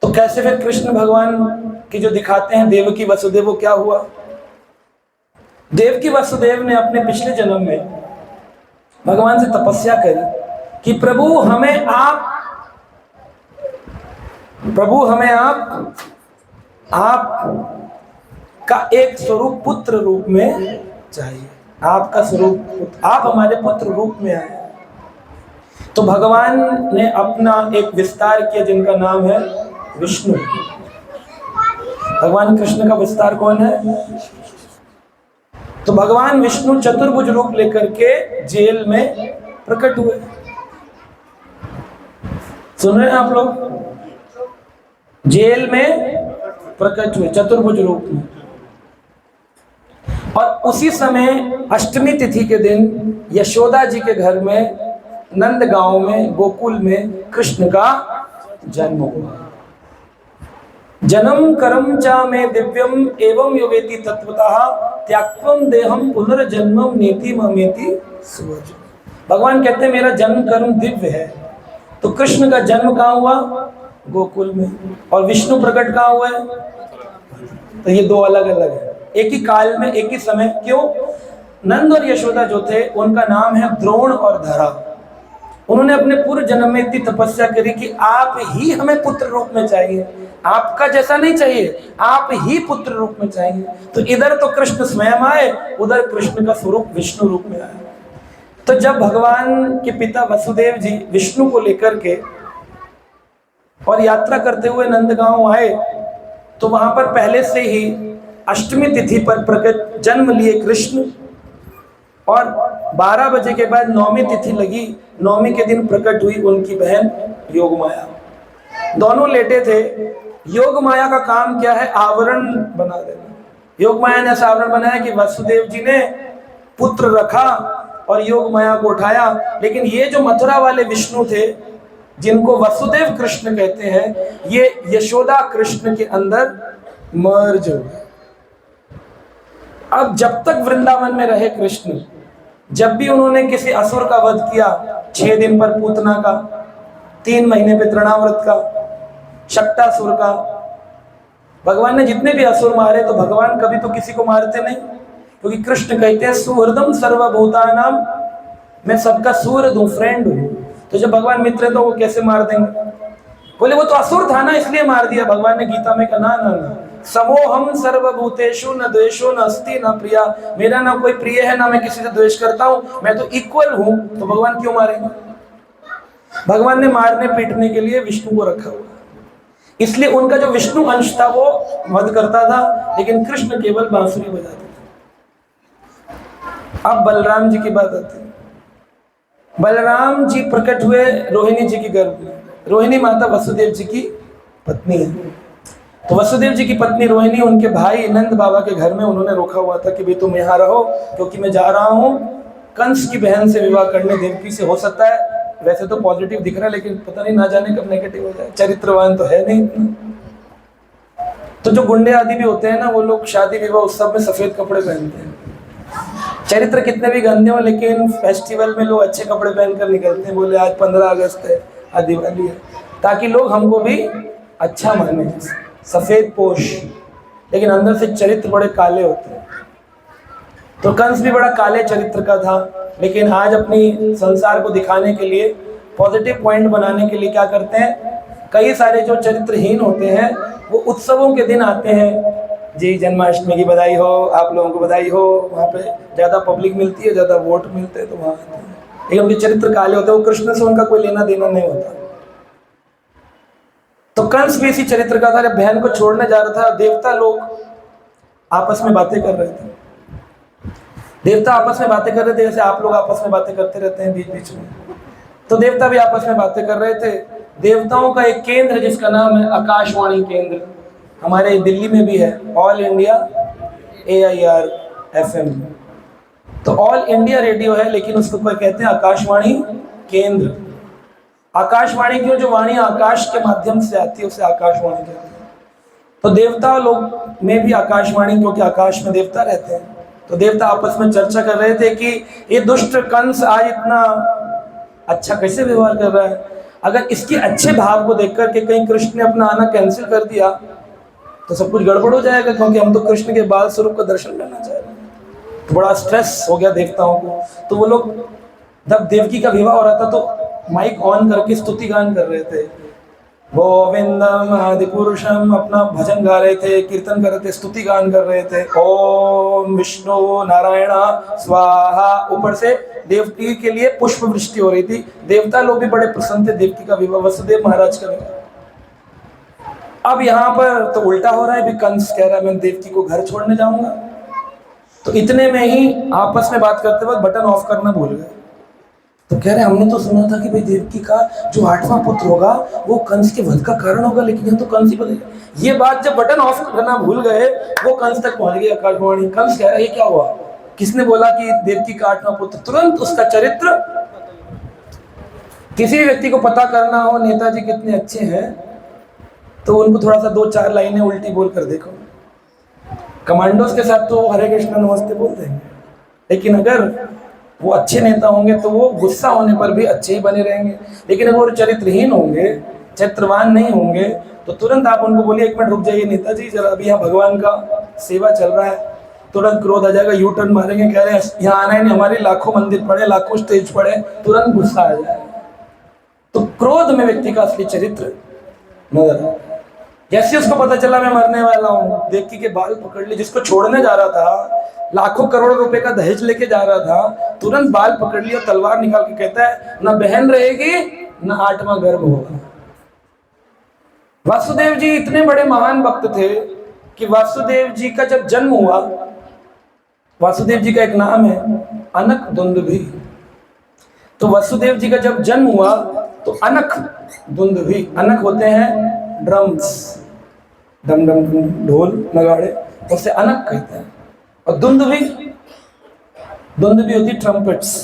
तो कैसे फिर कृष्ण भगवान की जो दिखाते हैं देवकी वसुदेव, वो क्या हुआ? देवकी वसुदेव ने अपने पिछले जन्म में भगवान से तपस्या करी कि प्रभु हमें आप का एक स्वरूप पुत्र रूप में चाहिए, आपका स्वरूप, आप हमारे पुत्र रूप में आए। तो भगवान ने अपना एक विस्तार किया जिनका नाम है विष्णु। भगवान कृष्ण का विस्तार कौन है? तो भगवान विष्णु चतुर्भुज रूप लेकर के जेल में प्रकट हुए। सुन रहे हैं आप लोग? जेल में प्रकट हुए चतुर्भुज रूप में। और उसी समय अष्टमी तिथि के दिन यशोदा जी के घर में नंद गांव में गोकुल में कृष्ण का जन्म हुआ। जन्म कर्म चा में दिव्यम एवं योवेति तत्वतः त्याक्त्वम देहम पुनर्जन्मम नेति ममेति सुवज। भगवान कहते हैं मेरा जन्म कर्म दिव्य है। तो कृष्ण का जन्म कहाँ हुआ? गोकुल में। और विष्णु प्रकट कहाँ हुआ है? तो ये दो अलग अलग है, एक ही काल में एक ही समय। क्यों? नंद और यशोदा जो थे उनका नाम है द्रोण और धरा। उन्होंने अपने पूर्व जन्म में इतनी तपस्या करी कि आप ही हमें पुत्र रूप में चाहिए, आपका जैसा नहीं चाहिए, आप ही पुत्र रूप में चाहिए। तो इधर तो कृष्ण स्वयं आए, उधर कृष्ण का स्वरूप विष्णु रूप में आया। तो जब भगवान के पिता वसुदेव जी विष्णु को लेकर के और यात्रा करते हुए नंदगांव आए, तो वहां पर पहले से ही अष्टमी तिथि पर प्रकट जन्म लिए कृष्ण। और 12 बजे के बाद नौमी तिथि लगी, नौमी के दिन प्रकट हुई उनकी बहन योगमाया। दोनों लेटे थे। योगमाया का काम क्या है? आवरण बना देना। योगमाया ने ऐसा आवरण बनाया कि वसुदेव जी ने पुत्र रखा और योगमाया को उठाया। लेकिन ये जो मथुरा वाले विष्णु थे जिनको वसुदेव कृष्ण कहते हैं, ये यशोदा कृष्ण के अंदर मर्ज हो गए। अब जब तक वृंदावन में रहे कृष्ण, जब भी उन्होंने किसी असुर का वध किया, 6 दिन पर पूतना का, 3 महीने पे तृणाव्रत का, शक्टासुर का, भगवान ने जितने भी असुर मारे, तो भगवान कभी तो किसी को मारते नहीं, क्योंकि कृष्ण कहते हैं सुहृदम सर्वभूतानां, मैं सबका सुहृद हूं, फ्रेंड हूं। तो जब भगवान मित्र है तो वो कैसे मार देंगे? बोले वो तो असुर था ना इसलिए मार दिया। भगवान ने गीता में कहा ना ना ना, समोहम सर्वभूतेषु न द्वेषो न अस्ति न प्रिया। मेरा ना कोई प्रिय है ना मैं किसी से द्वेष करता हूं, मैं तो इक्वल हूं। तो भगवान क्यों मारेंगे? भगवान ने मारने पीटने के लिए विष्णु को रखा हुआ, इसलिए उनका जो विष्णु अंश था वो वध करता था, लेकिन कृष्ण केवल बांसुरी बजाते थे। अब बलराम जी की बात आती है। बलराम जी प्रकट हुए रोहिणी जी की गर्भ में। रोहिणी माता वसुदेव जी की पत्नी है। तो वसुदेव जी की पत्नी रोहिणी उनके भाई नंद बाबा के घर में उन्होंने रोका हुआ था कि भाई तुम यहाँ रहो, क्योंकि मैं जा रहा हूँ कंस की बहन से विवाह करने। देवकी से हो सकता है, वैसे तो पॉजिटिव दिख रहा है, लेकिन पता नहीं ना जाने कब नेगेटिव हो जाए। चरित्रवान तो है नहीं इतना। तो जो गुंडे आदि भी होते हैं ना, वो लोग शादी विवाह उत्सव में सफेद कपड़े पहनते हैं। चरित्र कितने भी गंदे हो, लेकिन फेस्टिवल में लोग अच्छे कपड़े पहनकर निकलते हैं। बोले आज 15 अगस्त है, आज दिवाली है, ताकि लोग हमको भी अच्छा माने, सफेद पोश। लेकिन अंदर से चरित्र बड़े काले होते हैं। तो कंस भी बड़ा काले चरित्र का था, लेकिन आज अपनी संसार को दिखाने के लिए, पॉजिटिव पॉइंट बनाने के लिए क्या करते हैं, कई सारे जो चरित्रहीन होते हैं वो उत्सवों के दिन आते हैं। जी जन्माष्टमी की बधाई हो, आप लोगों को बधाई हो। वहाँ पे ज़्यादा पब्लिक मिलती है, ज़्यादा वोट मिलते हैं, तो वहाँ आते हैं। लेकिन उनके चरित्र काले होते हैं, वो कृष्ण से उनका कोई लेना देना नहीं होता। तो कंस भी इसी चरित्र का था। जब बहन को छोड़ने जा रहा था, देवता लोग आपस में बातें कर रहे थे। देवता आपस में बातें कर रहे थे, जैसे आप लोग आपस में बातें करते रहते हैं बीच बीच में। तो देवता भी आपस में बातें कर रहे थे। देवताओं का एक केंद्र जिसका नाम है आकाशवाणी केंद्र, हमारे दिल्ली में भी है, ऑल इंडिया AIR FM। तो ऑल इंडिया रेडियो है, लेकिन उसको कोई कहते हैं आकाशवाणी केंद्र। आकाशवाणी क्यों? जो वाणी आकाश के माध्यम से आती है उसे आकाशवाणी कहते हैं। तो देवता लोग में भी आकाशवाणी, क्योंकि आकाश में देवता रहते हैं। तो देवता आपस में चर्चा कर रहे थे कि ये दुष्ट कंस आज इतना अच्छा कैसे व्यवहार कर रहा है। अगर इसके अच्छे भाव को देख करके कहीं कृष्ण ने अपना आना कैंसिल कर दिया तो सब कुछ गड़बड़ हो जाएगा, क्योंकि हम तो कृष्ण के बाल स्वरूप का दर्शन करना चाह रहे हैं। तो बड़ा स्ट्रेस हो गया देवताओं को। तो वो लोग जब देवकी का विवाह हो रहा था तो माइक ऑन करके स्तुति गान कर रहे थे, गोविंदम आदि पुरुषम, अपना भजन गा रहे थे, कीर्तन कर रहे थे, स्तुति गान कर रहे थे, ओम विष्णु नारायण स्वाहा। ऊपर से देवकी के लिए पुष्प वृष्टि हो रही थी। देवता लोग भी बड़े प्रसन्न थे। देवकी का विवाह, वसुदेव महाराज का विवाह। अब यहाँ पर तो उल्टा हो रहा है, भी कंस कह रहा है मैं देवकी को घर छोड़ने जाऊंगा। तो इतने में ही आपस में बात करते वक्त बटन ऑफ करना भूल गए। तो कह रहे हमने तो सुना था कि भाई देवकी का जो 8वां पुत्र होगा वो कंस के वध का कारण होगा, लेकिन ये तो कंस ही बदल। ये बात जब बटन ऑफ करना भूल गए वो कंस तक पहुंच गया आकाशवाणी। कंस कह रहा है ये क्या हुआ, किसने बोला कि देवकी का 8वां पुत्र? तुरंत उसका चरित्र, किसी व्यक्ति को पता करना हो नेताजी कितने अच्छे हैं तो उनको थोड़ा सा 2-4 लाइनें उल्टी बोल कर देखो। कमांडोज के साथ तो हरे कृष्ण नमस्ते बोल देंगे, लेकिन अगर वो अच्छे नेता होंगे तो वो गुस्सा होने पर भी अच्छे ही बने रहेंगे। लेकिन अगर वो चरित्रहीन होंगे, चरित्रवान नहीं होंगे, तो तुरंत आप उनको बोलिए एक मिनट रुक जाइए नेताजी, जरा अभी यहाँ भगवान का सेवा चल रहा है। तुरंत क्रोध आ जाएगा, यू टर्न मारेंगे, कह रहे हैं यहाँ आना ही नहीं, हमारे लाखों मंदिर पड़े, लाखों स्टेज पड़े, तुरंत गुस्सा आ जाएगा। तो क्रोध में व्यक्ति का असली चरित्र नजर आता। जैसे उसको पता चला मैं मरने वाला हूँ, देवकी के बाल पकड़ लिए, जिसको छोड़ने जा रहा था, लाखों करोड़ रुपए का दहेज लेके जा रहा था, तुरंत बाल पकड़ लिया, तलवार निकाल के कहता है ना बहन रहेगी ना 8वां गर्भ होगा। वासुदेव जी इतने बड़े महान भक्त थे कि वासुदेव जी का जब जन्म हुआ, वासुदेव जी का एक नाम है अनक दुंदुभी। तो वासुदेव जी का जब जन्म हुआ तो अनक दुंदुभी, अनक होते हैं ड्रम्स, डम डम ढोल नगाड़े, उससे अनक कहते हैं। और दुंदुभी, दुंदुभी होती ट्रम्पेट्स।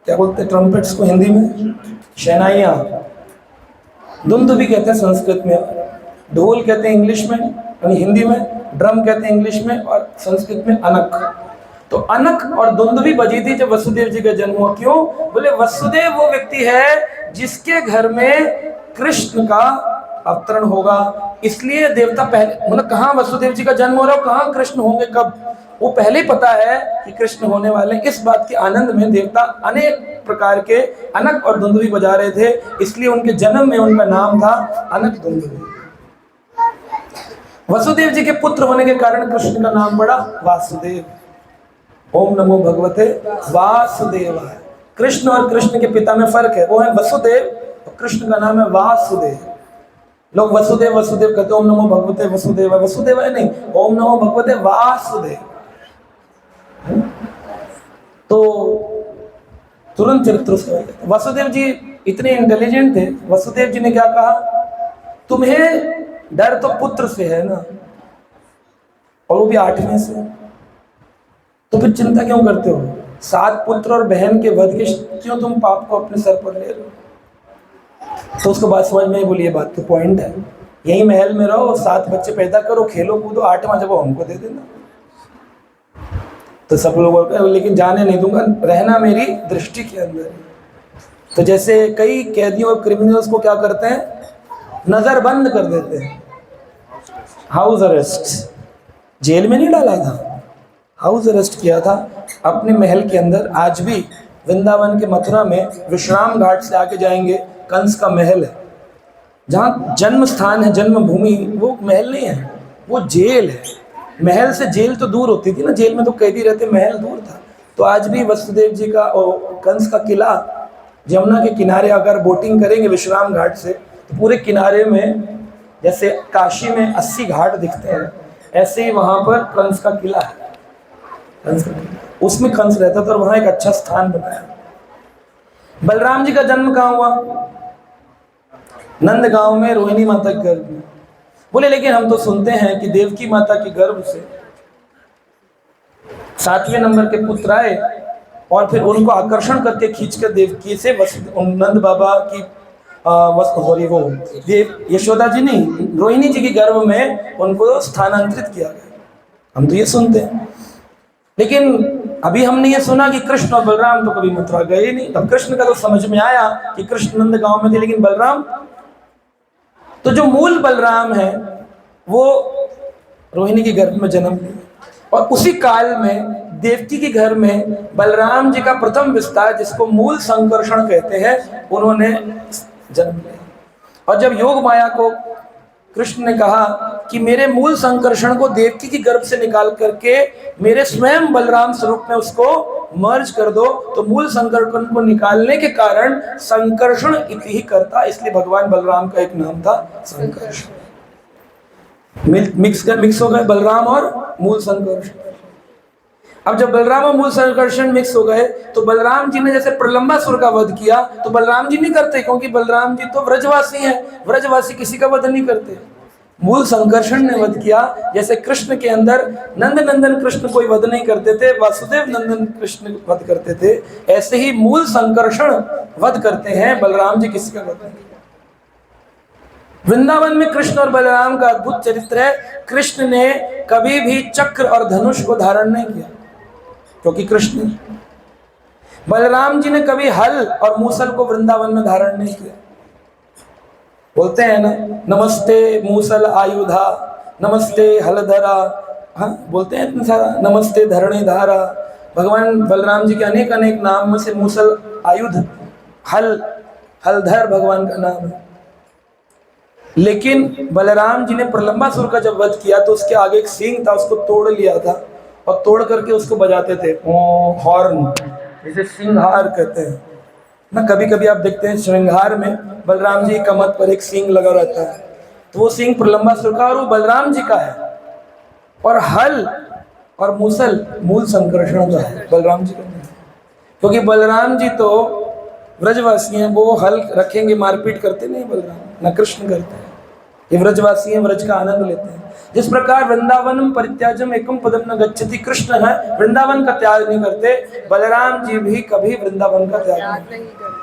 क्या बोलते हैं ट्रम्पेट्स को हिंदी में? शहनाइयाँ। दुंदुभी कहते हैं संस्कृत में, ढोल कहते हैं इंग्लिश में, यानी हिंदी में, ड्रम कहते हैं इंग्लिश में, और संस्कृत में अनक। तो अनक और दुंदुभी बजी थी जब वसुदेव जी का जन्म हुआ। क्यों? बोले वसुदेव वो व्यक्ति है जिसके घर में कृष्ण का अवतरण होगा, इसलिए देवता पहले, मतलब कहाँ वसुदेव जी का जन्म हो रहा है, कहाँ कृष्ण होंगे, कब, वो पहले ही पता है कि कृष्ण होने वाले। इस बात के आनंद में देवता अनेक प्रकार के अनक और दुंदुभी बजा रहे थे, इसलिए उनके जन्म में उनका नाम था अनक दुंदुभी। वसुदेव जी के पुत्र होने के कारण कृष्ण का नाम पड़ा वासुदेव। ओम नमो भगवते वासुदेवाय। कृष्ण और कृष्ण के पिता में फर्क है, वो है वसुदेव और कृष्ण का नाम है वासुदेव। लोग वसुदेव वसुदेव कहते, ओम नमो भगवते वसुदेव, वसुदेव नहीं, ओम नमो भगवते वासुदेव। तो तुरंत चरित्र से वसुदेव जी इतने इंटेलिजेंट थे। वसुदेव जी ने क्या कहा, तुम्हें डर तो पुत्र से है ना, और वो भी 8वें से, तो फिर चिंता क्यों करते हो? 7 पुत्र और बहन के वध के क्यों तुम पाप को अपने सर पर ले रहे हो? तो उसको बात समझ में ही बोली, ये बात तो पॉइंट है, यही महल में रहो, 7 बच्चे पैदा करो, खेलो कूदो, 8वां जब हमको दे देना। तो सब लोग, लेकिन जाने नहीं दूंगा, रहना मेरी दृष्टि के अंदर। तो जैसे कई कैदियों और क्रिमिनल्स को क्या करते हैं, नजर बंद कर देते हैं, हाउस अरेस्ट, जेल में नहीं डाला था, हाउस अरेस्ट किया था अपने महल के अंदर। आज भी वृंदावन के मथुरा में विश्राम घाट से आके जाएंगे, कंस का महल है, जहाँ जन्म स्थान है, जन्मभूमि, वो महल नहीं है, वो जेल है। महल से जेल तो दूर होती थी ना, जेल में तो कैदी रहते, महल दूर था। तो आज भी वसुदेव जी का और कंस का किला जमुना के किनारे अगर बोटिंग करेंगे विश्राम घाट से, तो पूरे किनारे में जैसे काशी में 80 घाट दिखते हैं, ऐसे ही वहाँ पर कंस का किला है, कंस का किला, उसमें कंस रहता था और वहाँ एक अच्छा स्थान बनाया। बलराम जी का जन्म कहाँ हुआ? नंद गांव में, रोहिणी माता के गर्भ में। बोले लेकिन हम तो सुनते हैं कि देवकी माता के गर्भ से 7वें नंबर के पुत्र आए और फिर उनको आकर्षण करके खींचकर देवकी से नंद बाबा की सॉरी वो देव यशोदा जी नहीं, रोहिणी जी के गर्भ में उनको स्थानांतरित किया गया। हम तो ये सुनते हैं, लेकिन अभी हमने ये सुना कि कृष्ण और बलराम तो कभी मथुरा गए ही नहीं। तब कृष्ण का तो समझ में आया कि कृष्ण नंद गांव में थे, लेकिन बलराम, तो जो मूल बलराम है वो रोहिणी के गर्भ में जन्म लिया, और उसी काल में देवकी के घर में बलराम जी का प्रथम विस्तार, जिसको मूल संकर्षण कहते हैं, उन्होंने जन्म लिया। और जब योग माया को कृष्ण ने कहा कि मेरे मूल संकर्षण को देवकी की गर्भ से निकाल करके मेरे स्वयं बलराम स्वरूप में उसको मर्ज कर दो, तो मूल संकर्षण को निकालने के कारण संकर्षण इति ही करता, इसलिए भगवान बलराम का एक नाम था संकर्षण। मिक्स हो गए बलराम और मूल संकर्षण। अब जब बलराम और मूल संकर्षण मिक्स हो गए, तो बलराम जी ने जैसे प्रलंबासुर का वध किया, तो बलराम जी नहीं करते, क्योंकि बलराम जी तो व्रजवासी हैं, व्रजवासी किसी का वध नहीं करते। मूल संकर्षण ने वध किया, जैसे कृष्ण के अंदर नंद नंदन कृष्ण कोई वध नहीं करते थे, वासुदेव नंदन कृष्ण वध करते थे, ऐसे ही मूल संकर्षण वध करते हैं, बलराम जी किसी का वध नहीं। वृंदावन में कृष्ण और बलराम का अद्भुत चरित्र है। कृष्ण ने कभी भी चक्र और धनुष को धारण नहीं किया, क्योंकि कृष्ण, बलराम जी ने कभी हल और मूसल को वृंदावन में धारण नहीं किया। बोलते हैं ना, नमस्ते मूसल आयुधा, नमस्ते हलधरा, हाँ बोलते हैं इतना सारा, नमस्ते धरणी धारा। भगवान बलराम जी के अनेक अनेक नाम में से मूसल आयुध, हलधर भगवान का नाम है। लेकिन बलराम जी ने प्रलंबासुर का जब वध किया, तो उसके आगे एक सींग था, उसको तोड़ लिया था, और तोड़ करके उसको बजाते थे हॉर्न, जिसे सिंहार कहते हैं ना। कभी कभी आप देखते हैं श्रृंगार में बलराम जी कमर पर एक सींग लगा रहता है, तो वो सींग प्रलंबासुर का और वो बलराम जी का है। और हल और मूसल मूल संकर्षण का है, बलराम जी का नहीं, क्योंकि बलराम जी तो व्रजवासी हैं, वो हल रखेंगे, मारपीट करते नहीं बलराम, न कृष्ण करते हैं। ये व्रजवासी हैं, व्रज का आनंद लेते हैं। जिस प्रकार वृंदावनम परित्याजम एकम पदम न गच्छति, कृष्ण है वृंदावन का त्याग नहीं करते, बलराम जी भी कभी वृंदावन का त्याग नहीं करते।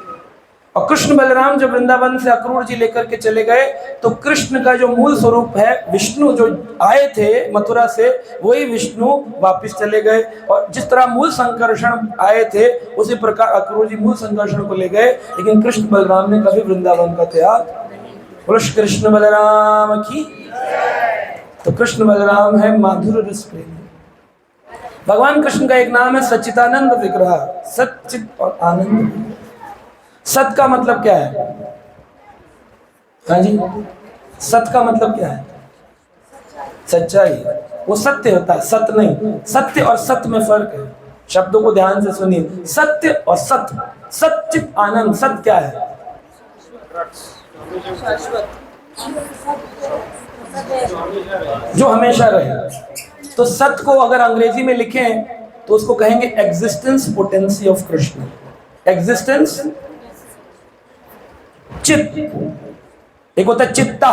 और कृष्ण बलराम जब वृंदावन से अक्रूर जी लेकर के चले गए, तो कृष्ण का जो मूल स्वरूप है विष्णु, जो आए थे मथुरा से, वही विष्णु वापस चले गए। और जिस तरह मूल संकर्षण आए थे, उसी प्रकार अक्रूर जी मूल संकर्षण को ले गए, लेकिन कृष्ण बलराम ने कभी वृंदावन का त्याग। बोलो कृष्ण बलराम की। तो कृष्ण बलराम है माधुर्य रस प्रेमी। भगवान कृष्ण का एक नाम है सच्चिदानंद विग्रह, सच्चित और आनंद। सत का मतलब क्या है? हाँ जी, सत का मतलब क्या है? सच्चाई। वो सत्य होता है, सत नहीं। सत्य और सत्य में फर्क है, शब्दों को ध्यान से सुनिए। सत्य और सत्य, सच्चित आनंद। सत्य क्या है? जो हमेशा रहे। तो सत्य को अगर अंग्रेजी में लिखें तो उसको कहेंगे existence potency of Krishna. Existence, चित्त, एक होता है चित्ता,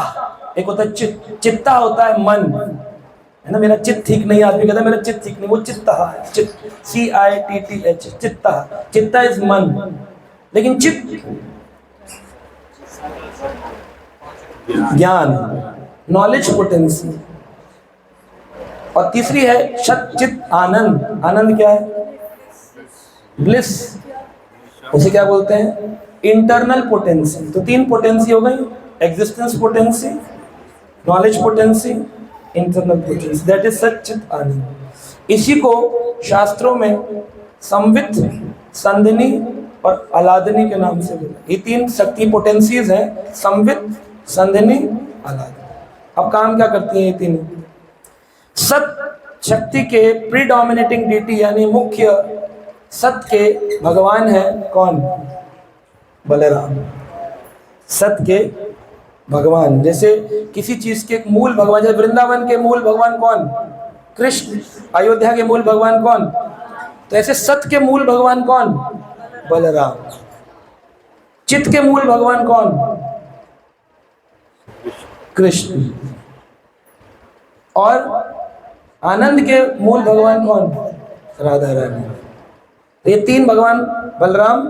एक होता है चित्त। चित्ता होता है मन, है ना। मेरा चित्त ठीक नहीं, आदमी कहता है मेरा चित्त ठीक नहीं, वो चित्ता है। चित्त, CITTH, चित्ता। चित्ता इज मन। लेकिन चित्त ज्ञान, नॉलेज पोटेंसी। और तीसरी है सच्चित आनंद। आनंद क्या है? ब्लिस। उसे क्या बोलते हैं? Internal potency. तो तीन पोटेंसी हो गई, existence potency, knowledge potency, internal potency, that is sachchit anand. इसी को शास्त्रों में संवित, संधिनी और अलादनी के नाम से बोला। ये तीन शक्ति पोटेंसीज हैं, संवित, संधिनी, अलादनी। अब काम क्या करती हैं ये तीनों? सत शक्ति के प्रीडोमिनेटिंग डीटी, यानी मुख्य सत के भगवान है कौन? बलराम। सत के भगवान, जैसे किसी चीज के मूल भगवान, जैसे वृंदावन के मूल भगवान कौन? कृष्ण। अयोध्या के मूल भगवान कौन? तो ऐसे सत के मूल भगवान कौन? बलराम। चित्त के मूल भगवान कौन? कृष्ण। और आनंद के मूल भगवान कौन? राधा रानी। ये तीन भगवान बलराम,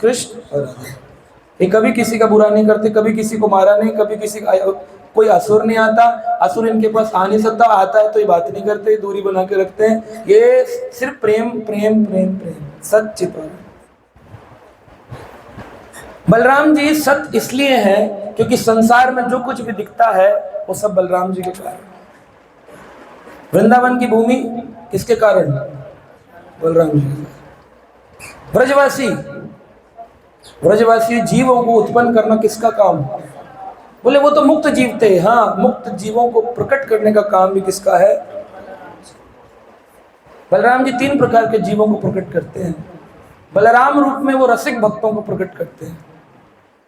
कृष्ण और राधा, ये कभी किसी का बुरा नहीं करते, कभी किसी को मारा नहीं, कभी किसी का कोई असुर नहीं आता, असुर इनके पास आ नहीं सकता, आता है तो ये बात नहीं करते, दूरी बना के रखते हैं। ये सिर्फ प्रेम प्रेम प्रेम प्रेम, सच्चित। बलराम जी सत्य इसलिए है क्योंकि संसार में जो कुछ भी दिखता है वो सब बलराम जी के कारण। वृंदावन की भूमि किसके कारण? बलराम जी। ब्रजवासी ब्रजवासी जीवों को उत्पन्न करना किसका काम? बोले वो तो मुक्त जीव थे। हाँ, मुक्त जीवों को प्रकट करने का काम भी किसका है? बलराम जी 3 प्रकार के जीवों को प्रकट करते हैं। बलराम रूप में वो रसिक भक्तों को प्रकट करते हैं,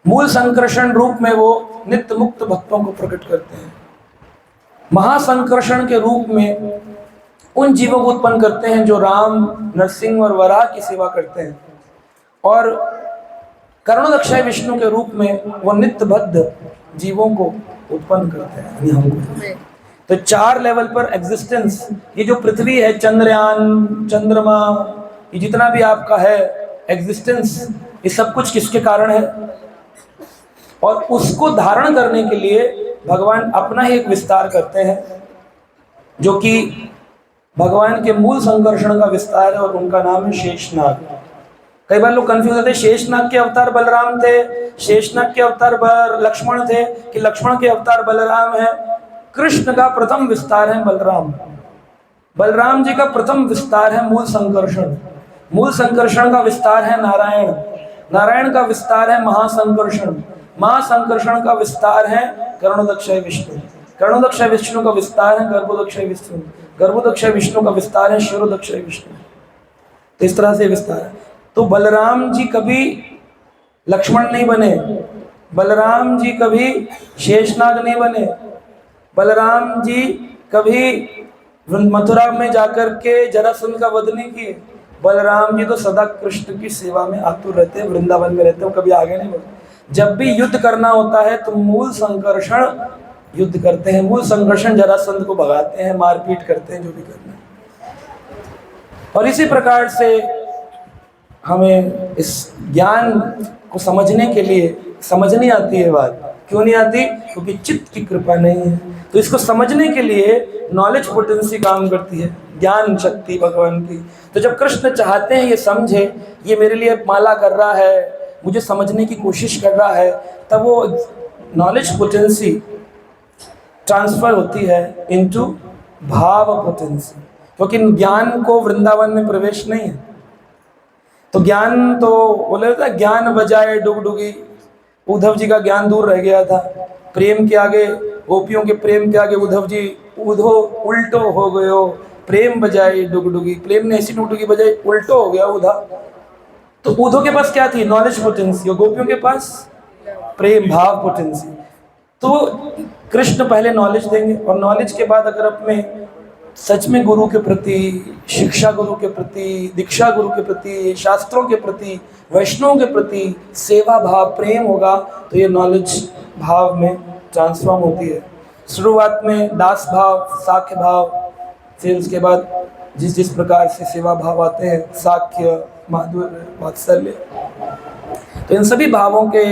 मूल संकर्षण रूप में वो नित्य मुक्त भक्तों को प्रकट करते हैं, महासंकर्षण के रूप में उन जीवों को उत्पन्न करते हैं जो राम, नरसिंह और वराह की सेवा करते हैं, और करुणदक्षाय विष्णु के रूप में वो नित्यबद्ध जीवों को उत्पन्न करते हैं, हमको। तो 4 लेवल पर एग्जिस्टेंस, ये जो पृथ्वी है, चंद्रयान, चंद्रमा, ये जितना भी आपका है एग्जिस्टेंस, ये सब कुछ किसके कारण है? और उसको धारण करने के लिए भगवान अपना ही एक विस्तार करते हैं, जो कि भगवान के मूल संकर्षण का विस्तार है, और उनका नाम है शेषनाग। कई बार लोग कंफ्यूज होते हैं, शेषनाग के अवतार बलराम थे, शेषनाग के अवतार लक्ष्मण थे, कि लक्ष्मण के अवतार बलराम है। कृष्ण का प्रथम विस्तार है बलराम। बलराम जी का प्रथम विस्तार है मूल संकर्षण। मूल संकर्षण का विस्तार है नारायण। नारायण का विस्तार है महासंकर्षण। महासंकर्षण का विस्तार है करुणदक्षाय विष्णु। करुणदक्षाय विष्णु का विस्तार है गर्भोदक्षाय विष्णु। गर्भोदक्षाय विष्णु का विस्तार है शिरोदक्षाय विष्णु। तो इस तरह से विस्तार है। तो बलराम जी कभी लक्ष्मण नहीं बने, बलराम जी कभी शेषनाग नहीं बने, बलराम जी कभी मथुरा में जाकर के जरासंध का वध नहीं किए। बलराम जी तो सदा कृष्ण की सेवा में आतुर रहते हैं, वृंदावन में रहते हैं, कभी आगे नहीं बढ़ते। जब भी युद्ध करना होता है तो मूल संकर्षण युद्ध करते हैं, मूल संकर्षण जरासंध को भगाते हैं, मारपीट करते हैं, जो भी करना है। और इसी प्रकार से हमें इस ज्ञान को समझने के लिए, समझ नहीं आती है बात, क्यों नहीं आती? क्योंकि चित्त की कृपा नहीं है। तो इसको समझने के लिए नॉलेज पोटेंसी काम करती है, ज्ञान शक्ति भगवान की। तो जब कृष्ण चाहते हैं ये समझे, ये मेरे लिए माला कर रहा है, मुझे समझने की कोशिश कर रहा है, तब वो नॉलेज पोटेंसी ट्रांसफर होती है इनटू भाव पोटेंसी। क्योंकि ज्ञान को वृंदावन में प्रवेश नहीं है। तो ज्ञान तो बोले था, ज्ञान बजाए डुगडुगी। उद्धव जी का ज्ञान दूर रह गया था। प्रेम के आगे, गोपियों के प्रेम के आगे उद्धव जी उधो उल्टो हो गयो, प्रेम बजाए डुगडुगी। प्रेम ने ऐसी डुगडुगी बजाई, उल्टो हो गया उधा। तो उद्धव के पास क्या थी? Knowledge potency. और गोपियों के पास प्रेम भाव पोटेंसी। तो कृष्ण पहले नॉलेज देंगे, और नॉलेज के बाद अगर अपने सच में गुरु के प्रति, शिक्षा गुरु के प्रति, दीक्षा गुरु के प्रति, शास्त्रों के प्रति, वैष्णव के प्रति सेवा भाव प्रेम होगा, तो ये नॉलेज भाव में ट्रांसफॉर्म होती है। शुरुआत में दास भाव, साख्य भाव, फिर उसके बाद जिस जिस प्रकार से सेवा भाव आते हैं, साख्य, माधुर्य, वात्सल्य, तो इन सभी भावों के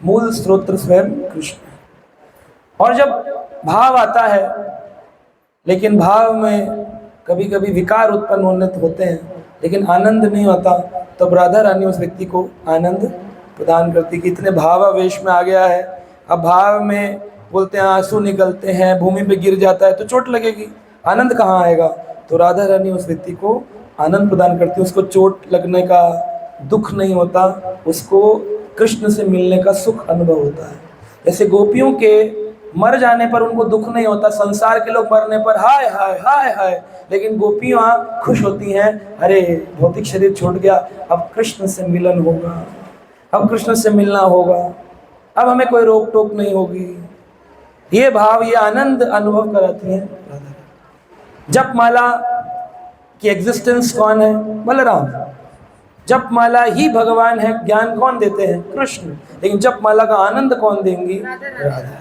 मूल स्रोत स्वयं कृष्ण है। और जब भाव आता है, लेकिन भाव में कभी कभी विकार उत्पन्न होते हैं, लेकिन आनंद नहीं होता, तब राधा रानी उस व्यक्ति को आनंद प्रदान करती कि इतने भावावेश में आ गया है। अब भाव में बोलते हैं आंसू निकलते हैं, भूमि पे गिर जाता है तो चोट लगेगी, आनंद कहाँ आएगा? तो राधा रानी उस व्यक्ति को आनंद प्रदान करती है। उसको चोट लगने का दुख नहीं होता, उसको कृष्ण से मिलने का सुख अनुभव होता है। जैसे गोपियों के मर जाने पर उनको दुख नहीं होता, संसार के लोग मरने पर हाय हाय हाय हाय, लेकिन गोपियाँ खुश होती हैं, अरे भौतिक शरीर छोड़ गया, अब कृष्ण से मिलन होगा, अब कृष्ण से मिलना होगा, अब हमें कोई रोक टोक नहीं होगी। ये भाव, ये आनंद अनुभव कराती हैं। जपमाला की एग्जिस्टेंस कौन है? बलराम। जपमाला ही भगवान है, ज्ञान कौन देते हैं? कृष्ण। लेकिन जपमाला का आनंद कौन देंगी? राधा।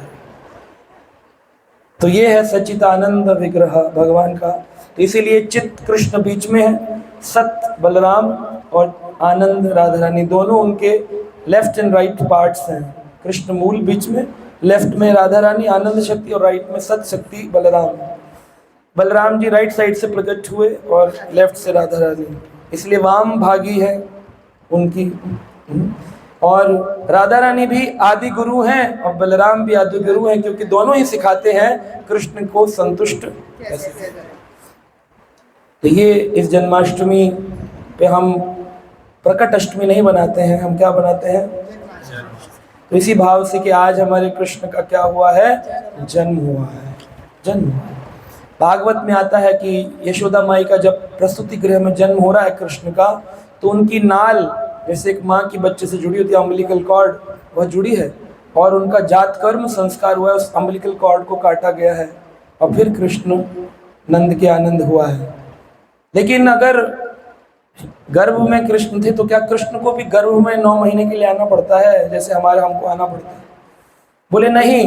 तो ये है सच्चिदानंद विग्रह भगवान का। तो इसीलिए चित्त कृष्ण बीच में है, सत्य बलराम और आनंद राधा रानी, दोनों उनके लेफ्ट एंड राइट पार्ट्स हैं। कृष्ण मूल बीच में, लेफ्ट में राधा रानी आनंद शक्ति और राइट में सत शक्ति बलराम। बलराम जी राइट साइड से प्रकट हुए और लेफ्ट से राधा रानी, इसलिए वाम भागी है उनकी। और राधा रानी भी आदि गुरु हैं और बलराम भी आदि गुरु हैं, क्योंकि दोनों ही सिखाते हैं कृष्ण को संतुष्ट कैसे करें। तो ये इस जन्माष्टमी पे हम प्रकट अष्टमी नहीं बनाते हैं, हम क्या बनाते हैं? तो इसी भाव से कि आज हमारे कृष्ण का क्या हुआ है? जन्म हुआ है, जन्म हुआ है। भागवत में आता है कि यशोदा माई का जब प्रसूति गृह में जन्म हो रहा है कृष्ण का, तो उनकी नाल जैसे एक माँ की बच्चे से जुड़ी होती है, अम्बिलिकल कॉर्ड, वह जुड़ी है और उनका जात कर्म संस्कार हुआ है, उस अम्बिलिकल कॉर्ड को काटा गया है और फिर कृष्ण नंद के आनंद हुआ है। लेकिन अगर गर्भ में कृष्ण थे तो क्या कृष्ण को भी गर्भ में 9 महीने के लिए आना पड़ता है जैसे हमको आना पड़ता है? बोले नहीं,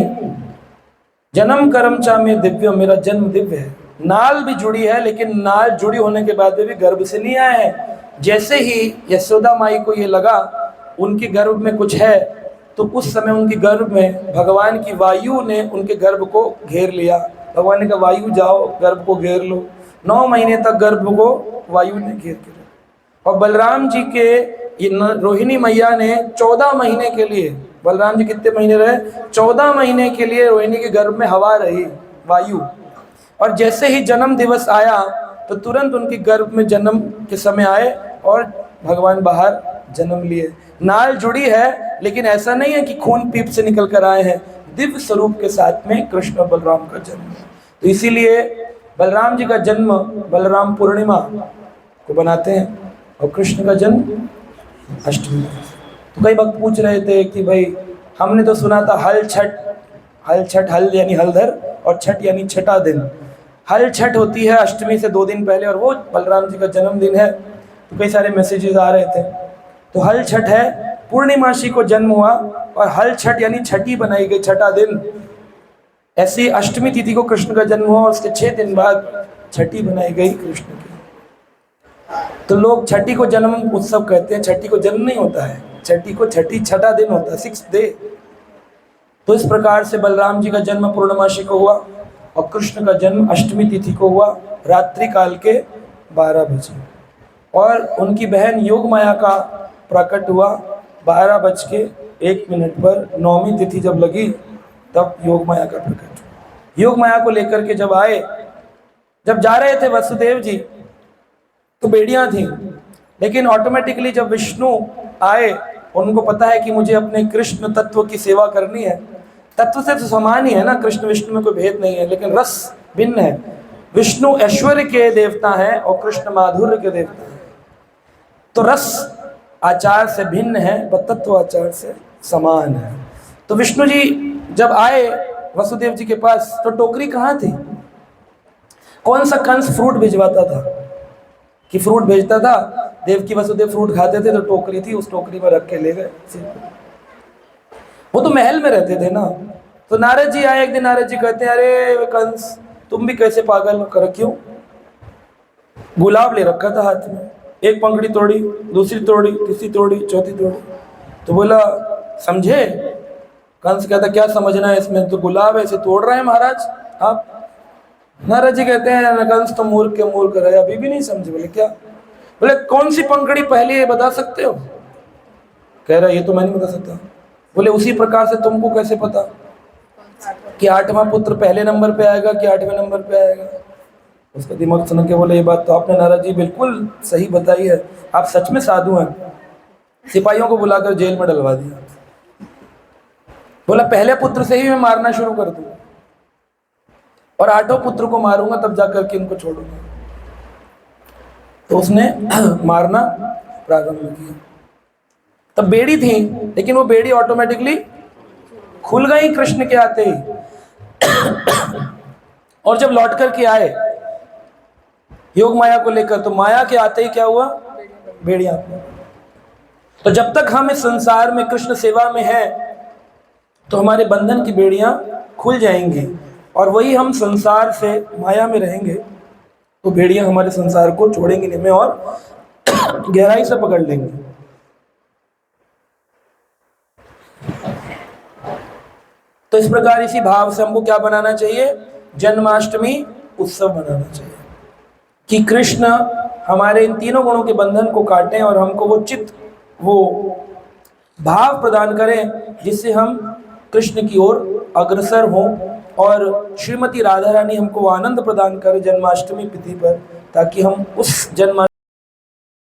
जन्म कर्म चा में दिव्य, मेरा जन्म दिव्य है। नाल भी जुड़ी है, लेकिन नाल जुड़ी होने के बाद भी गर्भ से नहीं आए हैं। जैसे ही यशोदा माई को ये लगा उनके गर्भ में कुछ है, तो उस समय उनके गर्भ में भगवान की वायु ने उनके गर्भ को घेर लिया। भगवान ने कहा वायु जाओ गर्भ को घेर लो। 9 महीने तक गर्भ को वायु ने घेर के रखा। और बलराम जी के रोहिणी मैया ने 14 महीने के लिए, बलराम जी कितने महीने रहे? 14 महीने के लिए रोहिणी के गर्भ में हवा रही, वायु। और जैसे ही जन्म दिवस आया तो तुरंत उनके गर्भ में जन्म के समय आए और भगवान बाहर जन्म लिए। नाल जुड़ी है, लेकिन ऐसा नहीं है कि खून पीप से निकल कर आए हैं, दिव्य स्वरूप के साथ में कृष्ण और बलराम का जन्म है। तो इसीलिए बलराम जी का जन्म बलराम पूर्णिमा को बनाते हैं और कृष्ण का जन्म अष्टमी। तो कई भक्त पूछ रहे थे कि भाई हमने तो सुना था हल छठ, हल यानी हलधर और छठ यानी छठा दिन। हल छठ होती है अष्टमी से 2 दिन पहले और वो बलराम जी का जन्मदिन है। तो कई सारे मैसेजेस आ रहे थे। तो हल छठ है, पूर्णिमाशी को जन्म हुआ और हल छठ यानी छठी बनाई गई, छठा दिन। ऐसी अष्टमी तिथि को कृष्ण का जन्म हुआ और उसके 6 दिन बाद छठी बनाई गई कृष्ण की। तो लोग छठी को जन्म उत्सव कहते हैं, छठी को जन्म नहीं होता है, छठी को छठा दिन होता है, 6th डे। तो इस प्रकार से बलराम जी का जन्म पूर्णमासी को हुआ और कृष्ण का जन्म अष्टमी तिथि को हुआ रात्रि काल के 12 बजे। और उनकी बहन योग माया का प्रकट हुआ 12:01 पर। 9वीं तिथि जब लगी तब योग माया का प्रकट हुआ। योग माया को लेकर के जब आए, जब जा रहे थे वसुदेव जी तो बेड़ियां थी, लेकिन ऑटोमेटिकली जब विष्णु आए, उनको पता है कि मुझे अपने कृष्ण तत्व की सेवा करनी है। तत्व से तो समान ही है ना, कृष्ण विष्णु में कोई भेद नहीं है, लेकिन रस भिन्न है। विष्णु ऐश्वर्य के देवता हैं और कृष्ण माधुर्य के देवता हैं। तो रस आचार से भिन्न है, वह तत्व आचार से समान है। तो विष्णु जी जब आए वसुदेव जी के पास तो टोकरी कहाँ थी? कौन सा कंस फ्रूट भिजवाता था कि फ्रूट भेजता था, देवकी वसुदेव फ्रूट खाते थे तो टोकरी थी, उस टोकरी में रख के ले गए। वो तो महल में रहते थे ना। तो नारद जी आए एक दिन, नारद जी कहते हैं अरे कंस तुम भी कैसे पागल कर, क्यों? गुलाब ले रखा था हाथ में, एक पंखड़ी तोड़ी, दूसरी तोड़ी, तीसरी तोड़ी, चौथी तोड़ी। तो बोला समझे? कंस कहता क्या समझना है इसमें, तो गुलाब ऐसे तोड़ रहे हैं महाराज आप। नारद जी कहते हैं कंस तो मूर्ख के मूर्ख रहे, अभी भी नहीं समझे। बोले क्या? बोले कौन सी पंखड़ी पहली है बता सकते हो? कह रहा ये तो मैं नहीं बता सकता। बोले उसी प्रकार से तुमको कैसे पता कि 8वां पुत्र पहले नंबर पे आएगा कि 8वें नंबर पे आएगा? उसका दिमाग सुन के बोले ये बात तो आपने नारद जी बिल्कुल सही बताई है, आप सच में साधु हैं। सिपाहियों को बुलाकर जेल में डलवा दिया। बोला पहले पुत्र से ही मैं मारना शुरू कर दूं और 8वें पुत्र को मारूंगा तब जाकर के इनको छोड़ूंगा। तो उसने मारना प्रारंभ किया। तब बेड़ी थी, लेकिन वो बेड़ी ऑटोमेटिकली खुल गई कृष्ण के आते ही। और जब लौट कर के आए योग माया को लेकर, तो माया के आते ही क्या हुआ? बेड़ियां। तो जब तक हम इस संसार में कृष्ण सेवा में हैं तो हमारे बंधन की बेड़ियां खुल जाएंगी, और वही हम संसार से माया में रहेंगे तो बेड़ियां हमारे संसार को छोड़ेंगी नहीं, में और गहराई से पकड़ लेंगी। तो तो इस प्रकार इसी भाव से हमको क्या बनाना चाहिए, जन्माष्टमी उत्सव बनाना चाहिए कि कृष्ण हमारे इन तीनों गुणों के बंधन को काटें और हमको वो चित्त, वो भाव प्रदान करें जिससे हम कृष्ण की ओर अग्रसर हों और श्रीमती राधा रानी हमको आनंद प्रदान करें जन्माष्टमी तिथि पर, ताकि हम उस जन्मा